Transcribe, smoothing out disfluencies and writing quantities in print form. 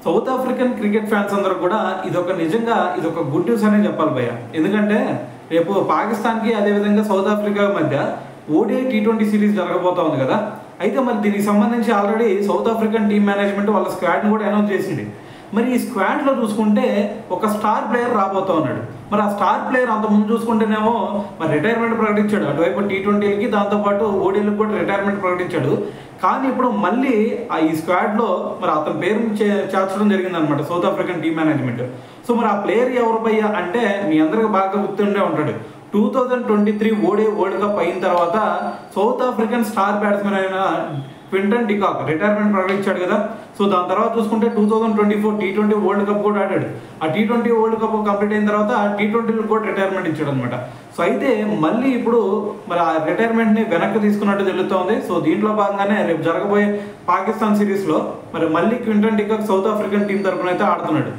South African cricket fans అందరూ కూడా ఇదొక గుడ్ న్యూస్ అనే చెప్పాలి భయ్య. ఎందుకంటే రేపు పాకిస్తాన్కి అదేవిధంగా సౌత్ ఆఫ్రికా మధ్య ఓడిఐ T20 సిరీస్ జరగబోతా ఉంది కదా. అయితే మరి దీనికి సంబంధించి already south African team management వాళ్ళ స్క్వాడ్ని కూడా అనౌన్స్ చేసింది. మరి ఈ స్క్వాడ్లో చూసుకుంటే ఒక స్టార్ ప్లేయర్ రాబోతా ఉన్నాడు. మరి ఆ స్టార్ ప్లేయర్ అంతకుముందు చూసుకుంటేనేమో మరి రిటైర్మెంట్ ప్రకటించాడు, అటువైపు T20లకి దాంతోపాటు ఓడిఐలకు కూడా రిటైర్మెంట్ ప్రకటించాడు. కానీ ఇప్పుడు మళ్ళీ ఈ స్క్వాడ్లో మరి అతని పేరుని చేర్చడం జరిగిందనమాట south African team management. So మరి ఆ ప్లేయర్ ఎవరు భయ్యా అంటే మీ అందరికి బాగా గుర్తుండే ఉంటాడు. 2023 ఓడిఐ వరల్డ్ కప్ అయిన తర్వాత సౌత్ ఆఫ్రికన్ స్టార్ బ్యాట్స్మెన్ అయిన క్వింటన్ డికాక్ రిటైర్మెంట్ ప్రకటించాడు కదా. సో దాని తర్వాత చూసుకుంటే 2024 T20 వరల్డ్ కప్ కూడా ఆడాడు. ఆ T20 వరల్డ్ కప్ కంప్లీట్ అయిన తర్వాత T20లో కూడా రిటైర్మెంట్ ఇచ్చాడు అనమాట. సో అయితే మళ్ళీ ఇప్పుడు మరి ఆ రిటైర్మెంట్ని వెనక్కి తీసుకున్నట్టు తెలుస్తోంది. సో దీంట్లో భాగంగానే రేపు జరగబోయే పాకిస్తాన్ సిరీస్లో మరి మళ్ళీ Quinton de Kock south African team తరఫున అయితే ఆడుతున్నాడు.